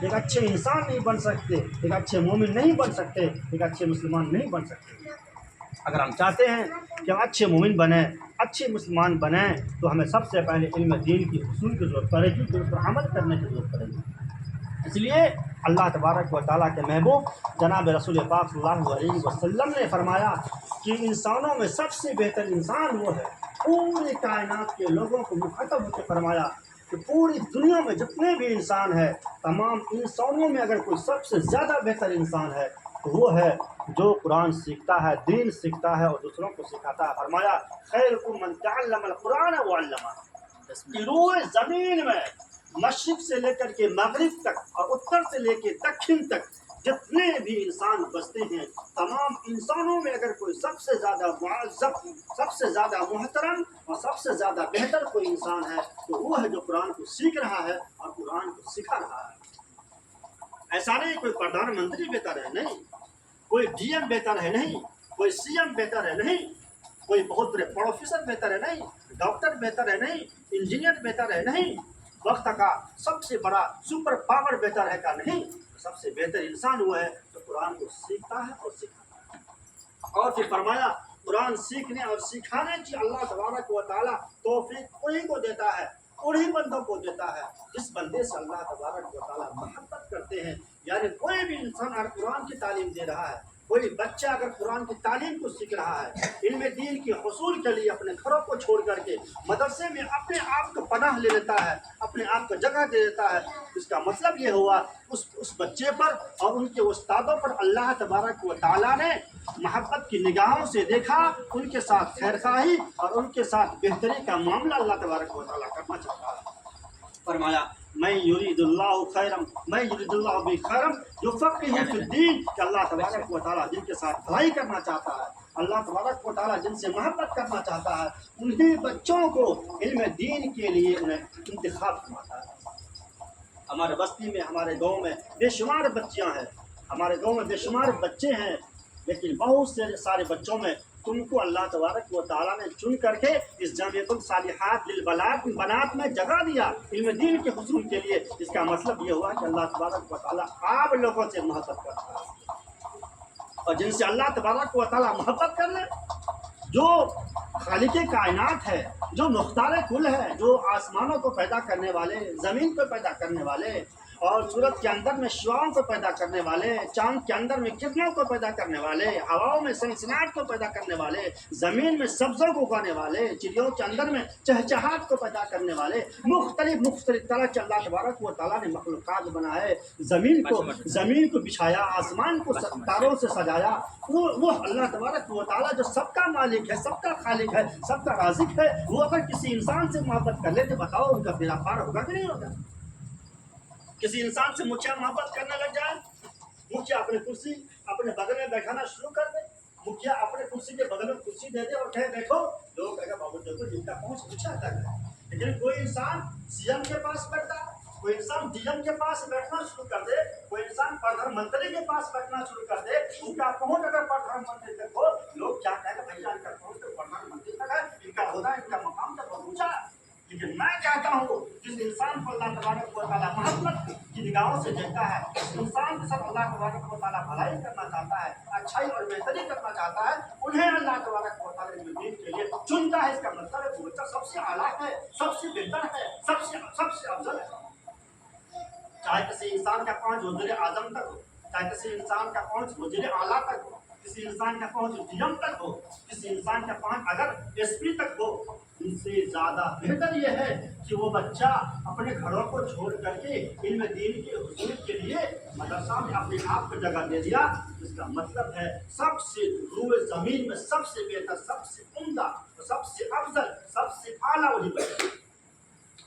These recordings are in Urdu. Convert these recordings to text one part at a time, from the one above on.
ایک اچھے انسان نہیں بن سکتے، ایک اچھے مومن نہیں بن سکتے، ایک اچھے مسلمان نہیں بن سکتے۔ اگر ہم چاہتے ہیں کہ ہم اچھے مومن بنیں، اچھے مسلمان بنیں، تو ہمیں سب سے پہلے علم دین کی اصول کی ضرورت پڑے گی، پھر اس پر عمل کرنے کی ضرورت پڑے گی۔ اس لیے اللہ تبارک و تعالیٰ کے محبوب جناب رسول پاک صلی اللہ علیہ وسلم نے فرمایا کہ انسانوں میں سب سے بہتر انسان وہ ہے۔ پوری کائنات کے لوگوں کو مخاطب ہو کے فرمایا کہ پوری دنیا میں جتنے بھی انسان ہیں، تمام انسانوں میں اگر کوئی سب سے زیادہ بہتر انسان ہے تو وہ ہے جو قرآن سیکھتا ہے، دین سیکھتا ہے اور دوسروں کو سکھاتا ہے۔ فرمایا خیرکم من تعلم القرآن وعلمہ۔ روئے زمین میں مشرق سے لے کر کے مغرب تک اور اتر سے لے کے دکن تک جتنے بھی انسان بستے ہیں، تمام انسانوں میں اگر کوئی سب سے زیادہ معذب، سب سے زیادہ محترم اور سب سے زیادہ بہتر کوئی انسان ہے تو وہ ہے جو قرآن کو سیکھ رہا ہے اور قرآن کو سکھا رہا ہے۔ ایسا نہیں کوئی پردھان منتری بہتر ہے نہیں، کوئی ڈی ایم بہتر ہے نہیں، کوئی سی ایم بہتر ہے نہیں، کوئی بہت بڑے پروفیسر بہتر ہے نہیں، ڈاکٹر بہتر ہے نہیں، انجینئر بہتر ہے نہیں، وقت کا سب سے بڑا سپر پاور بہتر ہے کا نہیں۔ سب سے بہتر انسان وہ ہے جو قرآن کو سیکھتا ہے اور سکھاتا ہے۔ اور پھر فرمایا قرآن سیکھنے اور سکھانے کی اللہ تبارک و تعالیٰ توفیق انہیں کو دیتا ہے، انہیں بندوں کو دیتا ہے جس بندے سے اللہ تبارک و تعالیٰ محبت کرتے ہیں۔ یعنی کوئی بھی انسان اگر قرآن کی تعلیم دے رہا ہے، کوئی بچہ اگر قرآن کی تعلیم کو سیکھ رہا ہے، علم دین کے حصول کے لیے اپنے گھروں کو چھوڑ کر کے مدرسے میں اپنے آپ کو پناہ لے لیتا ہے، اپنے آپ کو جگہ دے دیتا ہے، اس کا مطلب یہ ہوا اس بچے پر اور ان کے استادوں پر اللہ تبارک و تعالیٰ نے محبت کی نگاہوں سے دیکھا، ان کے ساتھ خیرخواہی اور ان کے ساتھ بہتری کا معاملہ اللہ تبارک و تعالیٰ کرنا چاہتا ہے۔ فرمایا میں یرید اللہ خیرم، میں یرید اللہ بھی خیرم یفقہہ فی الدین، کہ اللہ تبارک و تعالیٰ جن کے ساتھ بھلائی کرنا چاہتا ہے، اللہ تبارک و تعالیٰ جن سے محبت کرنا چاہتا ہے، انہیں بچوں کو علم دین کے لیے انہیں انتخاب فرماتا ہے۔ ہمارے بستی میں، ہمارے گاؤں میں بے شمار بچیاں ہیں، ہمارے گاؤں میں بے شمار بچے ہیں، لیکن بہت سے سارے بچوں میں تم کو اللہ تبارک و تعالیٰ نے چن کر کے اس جامعۃ الصالحات للبنات میں جگہ دیا علم دین کے حصول کے لیے۔ اس کا مطلب یہ ہوا کہ اللہ تبارک و تعالیٰ آپ لوگوں سے محبت کرتا ہے، اور جن سے اللہ تبارک و تعالیٰ محبت کر لے، جو خالق کائنات ہے، جو مختار کل ہے، جو آسمانوں کو پیدا کرنے والے، زمین کو پیدا کرنے والے اور سورج کے اندر میں شعاؤں کو پیدا کرنے والے، چاند کے اندر میں کرنوں کو پیدا کرنے والے، ہواؤں میں سنسناہٹ کو پیدا کرنے والے، زمین میں سبزوں کو اگانے والے، چڑیوں کے اندر میں چہچہاہٹ کو پیدا کرنے والے، مختلف طرح کے اللہ تبارک و تعالیٰ نے مخلوقات بنائے، زمین کو بچھایا، آسمان کو ستاروں سے سجایا۔ وہ اللہ تبارک و تعالیٰ جو سب کا مالک ہے، سب کا خالق ہے، سب کا رازق ہے، وہ اگر کسی انسان سے محبت کر لے تو بتاؤ ان کا بیڑا پار ہوگا کہ نہیں ہوگا؟ کسی انسان سے مکھیا محبت کرنے لگ جائے، مکھیا اپنے کرسی اپنے بغل میں بیٹھانا شروع کر دے، مکھیا اپنے کرسی کے بغل میں کرسی دے دے اور کہے بیٹھو، لوگ کہے گا بابو دیکھو جن کا پہنچ اونچا تک ہے۔ لیکن کوئی انسان سی ایم کے پاس بیٹھتا، کوئی انسان ڈی ایم کے پاس بیٹھنا شروع کر دے، کوئی انسان پردھان منتری کے پاس بیٹھنا شروع کر دے، ان کا پہنچ اگر پردھان منتری تک ہو، لوگ کیا کہیں گے بھیا ان کا پہنچ تو پردھان منتری تک ہے، ان کا ہونا ان کا مقام تو بہت اونچا ہے۔ لیکن میں کہتا ہوں جس انسان کو اللہ تبارک و تعالیٰ محبت کی نگاہوں سے دیکھتا ہے، اس انسان کے ساتھ اللہ تبارک و تعالیٰ بھلائی کرنا چاہتا ہے، اچھائی اور بہتری کرنا چاہتا ہے، انہیں اللہ تبارک و تعالیٰ علم دین کے لیے چنتا ہے۔ اس کا مطلب ہے وہ بچہ سب سے اعلیٰ ہے، سب سے بہتر ہے، سب سے افضل ہے۔ چاہے کسی انسان کا پہنچ وزیر اعظم تک ہو، چاہے کسی انسان کا پہنچ وزیر اعلیٰ تک ہو، کسی انسان کا پہنچ ڈی ایم تک ہو، کسی انسان کا پہنچ اگر ایس پی تک ہو، ان سے زیادہ بہتر یہ ہے کہ وہ بچہ اپنے گھروں کو چھوڑ کر کے علم دین کے حصول کے لیے مدرسہ میں اپنے آپ کو جگہ دے دیا۔ اس کا مطلب ہے سب سے روئے زمین میں سب سے بہتر، سب سے عمدہ، سب سے افضل، سب سے اعلیٰ وہی بچہ۔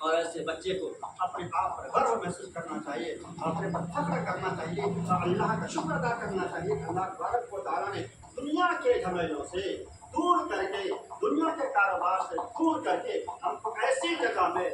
اور ایسے بچے کو اپنے آپ پر گرو محسوس کرنا چاہیے، اپنے پر فخر کرنا چاہیے اور اللہ کا شکر ادا کرنا چاہیے کہ اللہ تبارک و تعالیٰ نے دنیا کے جھمیلوں سے دور کر کے، دنیا کے کاروبار سے دور کر کے ہم کو ایسی جگہ میں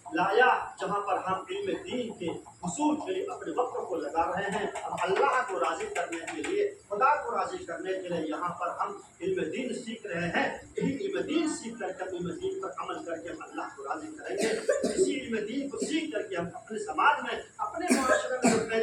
لایا جہاں پر ہم علم دین کے حصول کے لیے اپنے وقت کو لگا رہے ہیں، اور اللہ کو راضی کرنے کے لیے، خدا کو راضی کرنے کے لیے یہاں پر ہم علم دین سیکھ رہے ہیں۔ یہی علم دین سیکھ کر کے علم دین پر عمل کر کے ہم اللہ کو راضی کریں گے۔ اسی علم دین کو سیکھ کر کے ہم اپنے سماج میں، اپنے معاشرے میں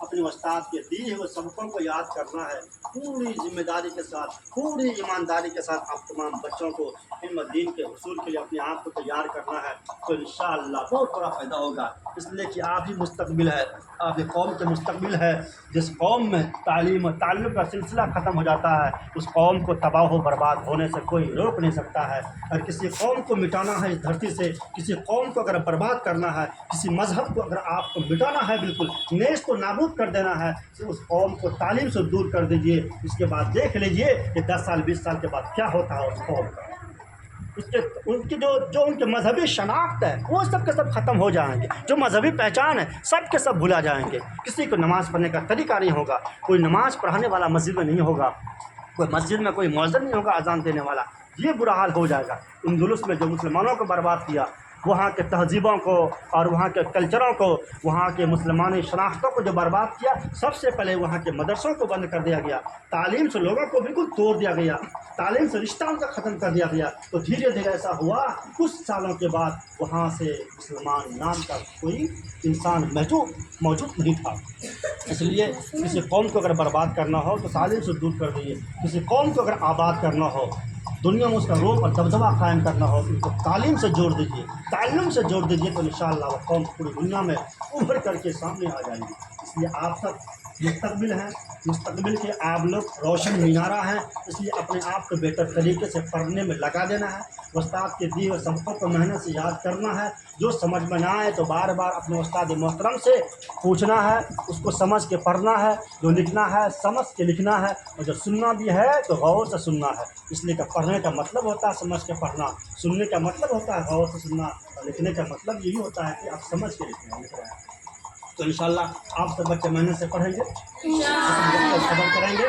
اپنے استاد کے دیے ہوئے سبقوں کو یاد کرنا ہے، پوری ذمہ داری کے ساتھ، پوری ایمانداری کے ساتھ آپ تمام بچوں کو علم دین کے حصول کے لیے اپنے آپ کو تیار کرنا ہے، تو انشاءاللہ بہت بڑا فائدہ ہوگا، اس لیے کہ آپ ہی مستقبل ہے، آپ یہ قوم کے مستقبل ہے۔ جس قوم میں تعلیم و تعلم کا سلسلہ ختم ہو جاتا ہے، اس قوم کو تباہ و برباد ہونے سے کوئی روک نہیں سکتا ہے۔ اور کسی قوم کو مٹانا ہے اس دھرتی سے، کسی قوم کو اگر برباد کرنا ہے، کسی مذہب کو اگر آپ کو مٹانا ہے، بالکل نیست و نابود کر دینا ہے، تو اس قوم کو تعلیم سے دور کر دیجئے۔ اس کے بعد دیکھ لیجئے کہ 10 سال 20 سال کے بعد کیا ہوتا ہے اس قوم کا۔ ان کی جو ان کے مذہبی شناخت ہے وہ سب کے سب ختم ہو جائیں گے، جو مذہبی پہچان ہے سب کے سب بھلا جائیں گے۔ کسی کو نماز پڑھنے کا طریقہ نہیں ہوگا، کوئی نماز پڑھانے والا مسجد میں نہیں ہوگا، کوئی مسجد میں کوئی مؤذن نہیں ہوگا اذان دینے والا، یہ برا حال ہو جائے گا۔ اندلس میں جو مسلمانوں کو برباد کیا، وہاں کے تہذیبوں کو اور وہاں کے کلچروں کو، وہاں کے مسلمانی شناختوں کو جو برباد کیا، سب سے پہلے وہاں کے مدرسوں کو بند کر دیا گیا، تعلیم سے لوگوں کو بالکل توڑ دیا گیا، تعلیم سے رشتہ ان کا ختم کر دیا گیا۔ تو دھیرے دھیرے ایسا ہوا، کچھ سالوں کے بعد وہاں سے مسلمان نام کا کوئی انسان موجود نہیں تھا۔ اس لیے کسی قوم کو اگر برباد کرنا ہو تو تعلیم سے دور کر دیجیے، کسی قوم کو اگر آباد کرنا ہو، دنیا میں اس کا روپ اور دبدبہ قائم کرنا ہو، ان کو تعلیم سے جوڑ دیجیے، تعلم سے جوڑ دیجیے، تو انشاءاللہ وہ قوم پوری دنیا میں ابھر کر کے سامنے آ جائے گی۔ اس لیے آپ سب مستقبل ہیں، مستقبل کے آپ لوگ روشن مینارہ ہیں، اس لیے اپنے آپ کو بہتر طریقے سے پڑھنے میں لگا دینا ہے، استاد کے دیے ہوئے سبقوں کو محنت سے یاد کرنا ہے، جو سمجھ میں نہ آئے تو بار بار اپنے استاد محترم سے پوچھنا ہے، اس کو سمجھ کے پڑھنا ہے، جو لکھنا ہے سمجھ کے لکھنا ہے، اور جو سننا بھی ہے تو غور سے سننا ہے۔ اس لیے کہ پڑھنے کا مطلب ہوتا ہے سمجھ کے پڑھنا، سننے کا مطلب ہوتا ہے غور سے سننا، اور لکھنے کا مطلب یہی ہوتا ہے کہ آپ سمجھ کے لکھ رہے ہیں۔ تو انشاءاللہ آپ سب بچے محنت سے پڑھیں گے، صبر کریں گے،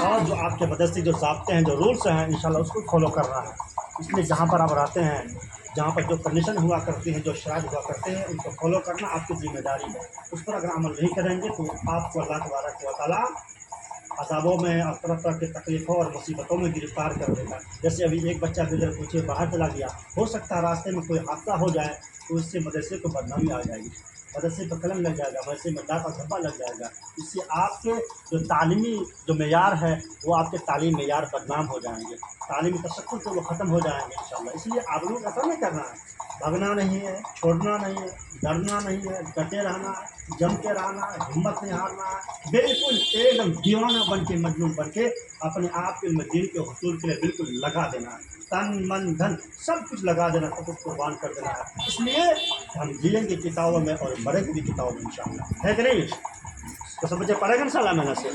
اور جو آپ کے مدرسے جو ضابطے ہیں، جو رولس ہیں، انشاءاللہ اس کو فالو کرنا ہے۔ اس لیے جہاں پر آپ رہتے ہیں، جہاں پر جو کنڈیشن ہوا کرتی ہیں، جو شرائط ہوا کرتے ہیں، ان کو فالو کرنا آپ کی ذمہ داری ہے۔ اس پر اگر عمل نہیں کریں گے تو آپ کو اللہ تبارک و تعالیٰ عذابوں میں اور طرح طرح کی تکلیفوں اور مصیبتوں میں گرفتار کر دیتا ہے۔ جیسے ابھی ایک بچہ بغیر پوچھے باہر چلا گیا، ہو سکتا ہے راستے میں کوئی حادثہ ہو جائے تو اس سے مدرسے کو بدنامی آ جائے گی، مدرسے پہ قلم لگ جائے گا، مدرسے میں ڈاکہ دھبا لگ جائے گا، اس سے آپ کے جو تعلیمی جو معیار ہے وہ آپ کے تعلیم معیار بدنام ہو جائیں گے، تعلیمی تشکل سے وہ ختم ہو جائیں گے انشاءاللہ۔ اس لیے آپ لوگ ایسا نہیں کرنا ہے، بھگنا نہیں ہے، چھوڑنا نہیں ہے، ڈرنا نہیں ہے، ڈٹے رہنا ہے، جم کے رہنا ہے، ہمت نہیں ہارنا ہے، بالکل ایک دم دیوانہ بن کے، مجنون بن کے اپنے آپ کے دین کے حصول کے لیے بالکل لگا دینا ہے، تن من دھن سب کچھ لگا دینا، سب کچھ قربان کر دینا ہے۔ اس لیے ہم جیئیں گے کتابوں میں اور مریں گے بھی کتابوں میں انشاءاللہ، ہے کہ نہیں؟ تو سب بچے پڑھیں گے انشاءاللہ محنت سے۔